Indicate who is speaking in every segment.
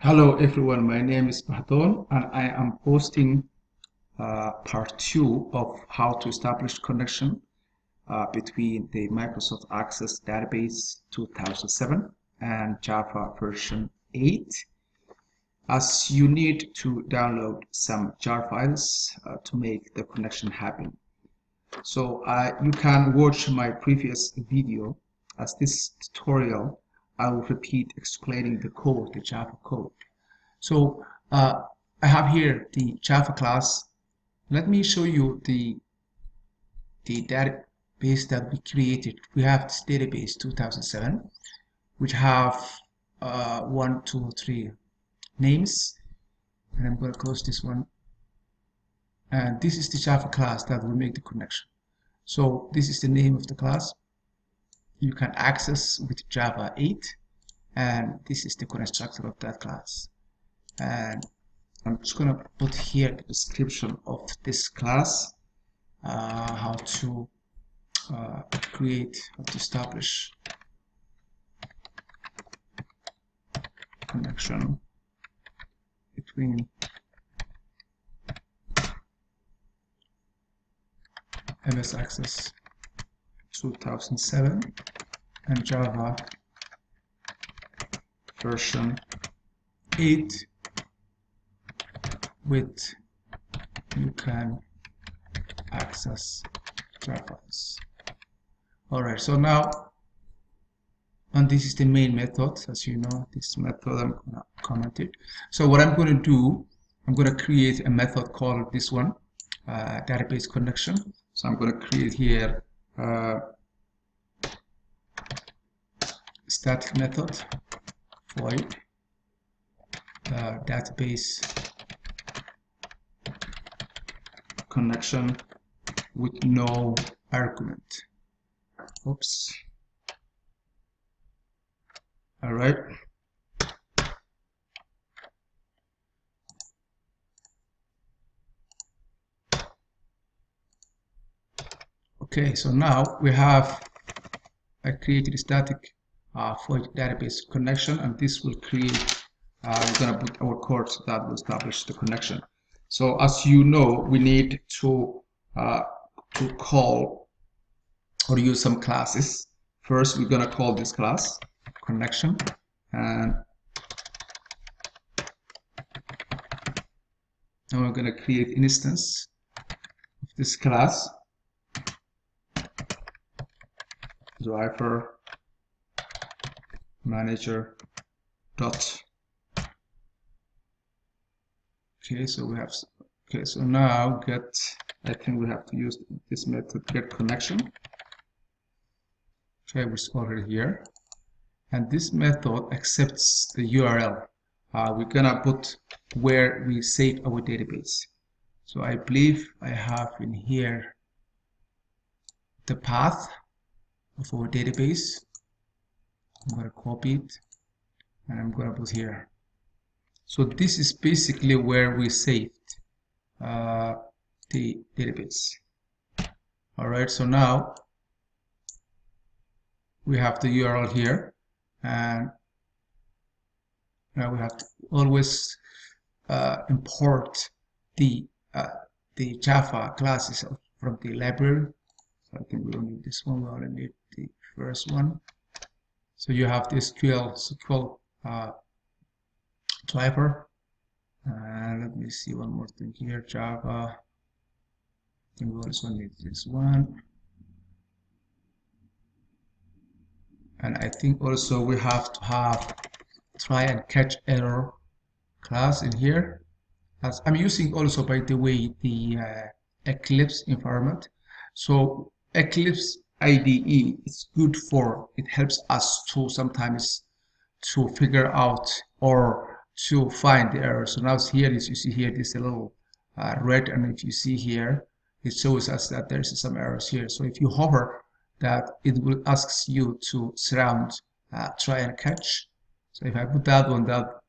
Speaker 1: Hello everyone, my name is Pardon and I am posting part 2 of how to establish connection between the Microsoft Access Database 2007 and Java version 8, as you need to download some jar files to make the connection happen. So you can watch my previous video, as this tutorial I will repeat explaining the code, the Java code. So I have here the Java class. Let me show you the database that we created. We have this database 2007, which have 1, 2, 3 names, and I'm going to close this one. And this is the Java class that will make the connection. So this is the name of the class. You can access with Java 8, and this is the constructor of that class. And I'm just going to put here the description of this class, how to create, how to establish connection between MS Access 2007 and Java version 8 with Ucanaccess Jre. Alright, so now, and this is the main method. As you know, this method I'm going to comment it. So what I'm going to do, I'm going to create a method called this one, database connection. So I'm going to create here static method void database connection with no argument. Oops. All right. Okay, so now we have created a static void database connection, and this will create, we're going to put our code that will establish the connection. So as you know, we need to call or use some classes. First, we're going to call this class connection, and now we're going to create an instance of this class, driver manager dot. Okay, so we have, okay, so now get, I think we have to use this method get connection. Okay, which is already here, and this method accepts the URL. We're gonna put where we save our database. So I believe I have in here the path of our database. I'm going to copy it and I'm going to put here. So this is basically where we saved the database. All right, so now we have the URL here, and now we have to always import the Java classes from the library. So I think we don't need this one, we only need the first one. So you have the SQL driver. Let me see one more thing here, Java. I think we also need this one. And I think also we have to have try and catch error class in here. As I'm using also, by the way, the Eclipse environment. So Eclipse IDE is good for, it helps us to sometimes to figure out or to find the error. So now here, as you see here, this is a little red, and if you see here, it shows us that there's some errors here. So if you hover that, it will ask you to surround try and catch. So if I put that one, that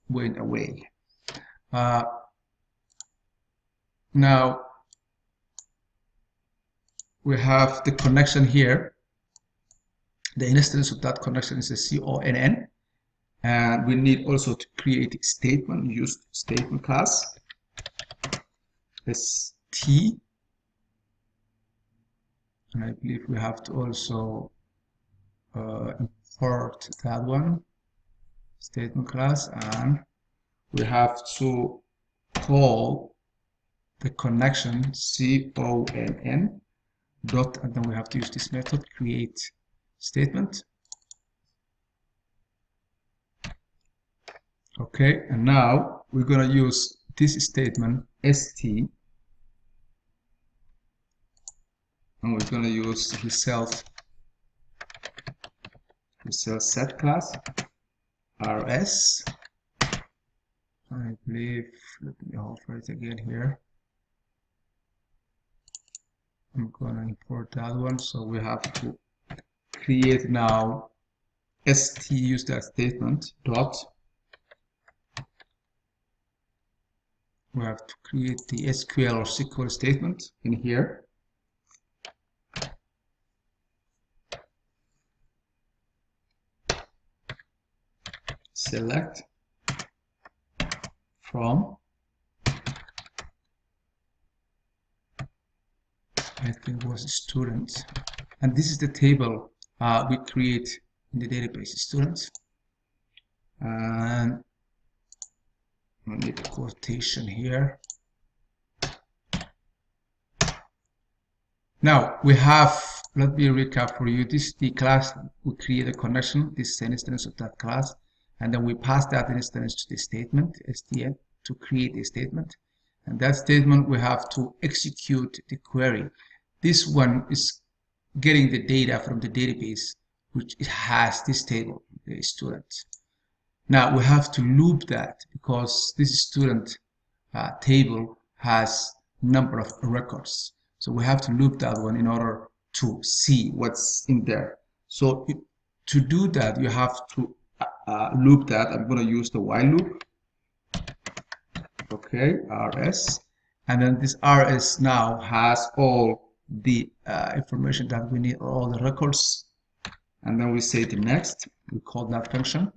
Speaker 1: went away. Now we have the connection here. The instance of that connection is a CONN, And we need also to create a statement, use statement class, st. And I believe we have to also import that one, statement class, and we have to call the connection conn dot, and then we have to use this method, create statement. Okay, and now we're going to use this statement st, and we're going to use result set class rs. I believe, let me offer it again here. I'm going to import that one, so we have to create now st, use that statement dot. We have to create the SQL or SQL statement in here. Select from, I think it was students, and this is the table we create in the database, students, and we need a quotation here. Now we have, let me recap for you, this is the class, we create a connection, this is an instance of that class, and then we pass that instance to the statement stn to create a statement, and that statement we have to execute the query. This one is getting the data from the database, which it has this table, the student. Now we have to loop that because this student table has number of records. So we have to loop that one in order to see what's in there. So to do that, you have to loop that. I'm going to use the while loop. Okay, rs. And then this rs now has all the information that we need, all the records. And then we say the next, we call that function.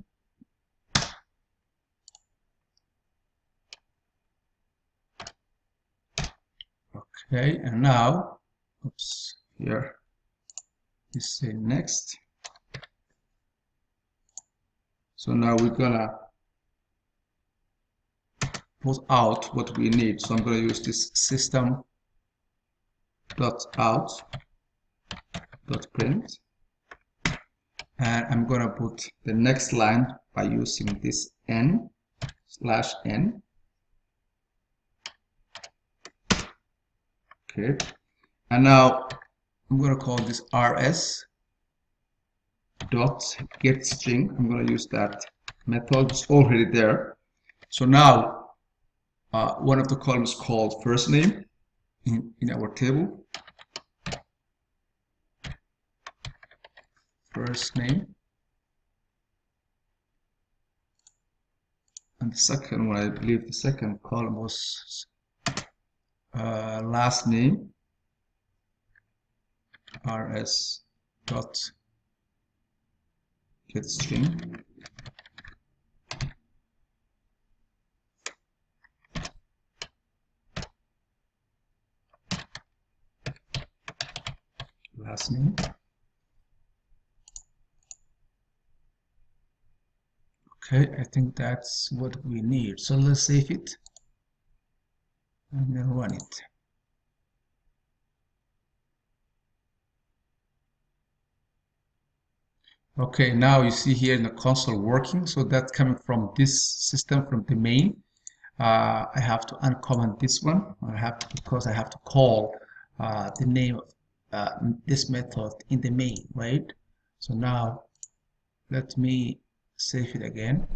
Speaker 1: Okay, and now, oops, here, we say next. So now we're gonna put out what we need. So I'm gonna use this system.out.print, and I'm gonna put the next line by using this n/n. Okay, and now I'm going to call this rs dot get string. I'm going to use that method, it's already there. So now one of the columns called first name in our table, first name, and the second one, I believe the second column was last name, rs dot get string. Last name. Okay, I think that's what we need. So let's save it and then run it. Okay, now you see here in the console working. So that's coming from this system, from the main. I have to uncomment this one. Because I have to call the name of this method in the main, right? So now let me save it again.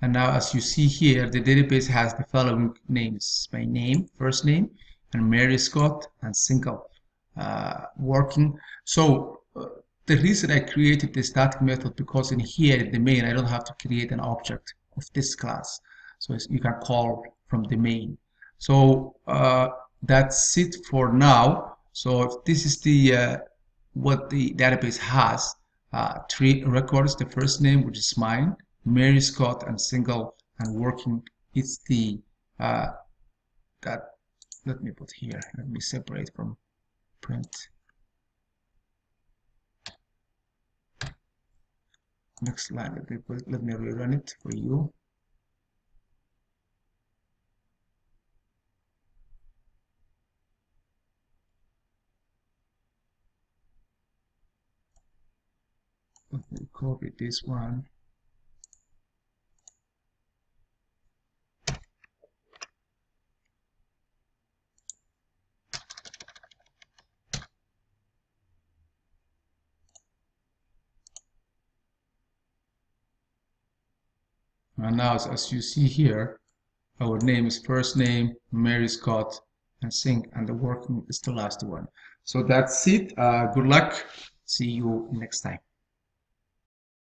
Speaker 1: And now as you see here, the database has the following names: my name, first name, and Mary Scott, and single working. So the reason I created the static method, because in here in the main I don't have to create an object of this class, so you can call from the main. So that's it for now. So if this is the what the database has, three records. The first name, which is mine, Mary Scott, and single and working. It's the that. Let me put here. Let me separate from print. Next line. Let me rerun it for you. Let me copy this one. And now, as you see here, our name is first name, Mary Scott, and Singh, and the working is the last one. So that's it. Good luck. See you next time.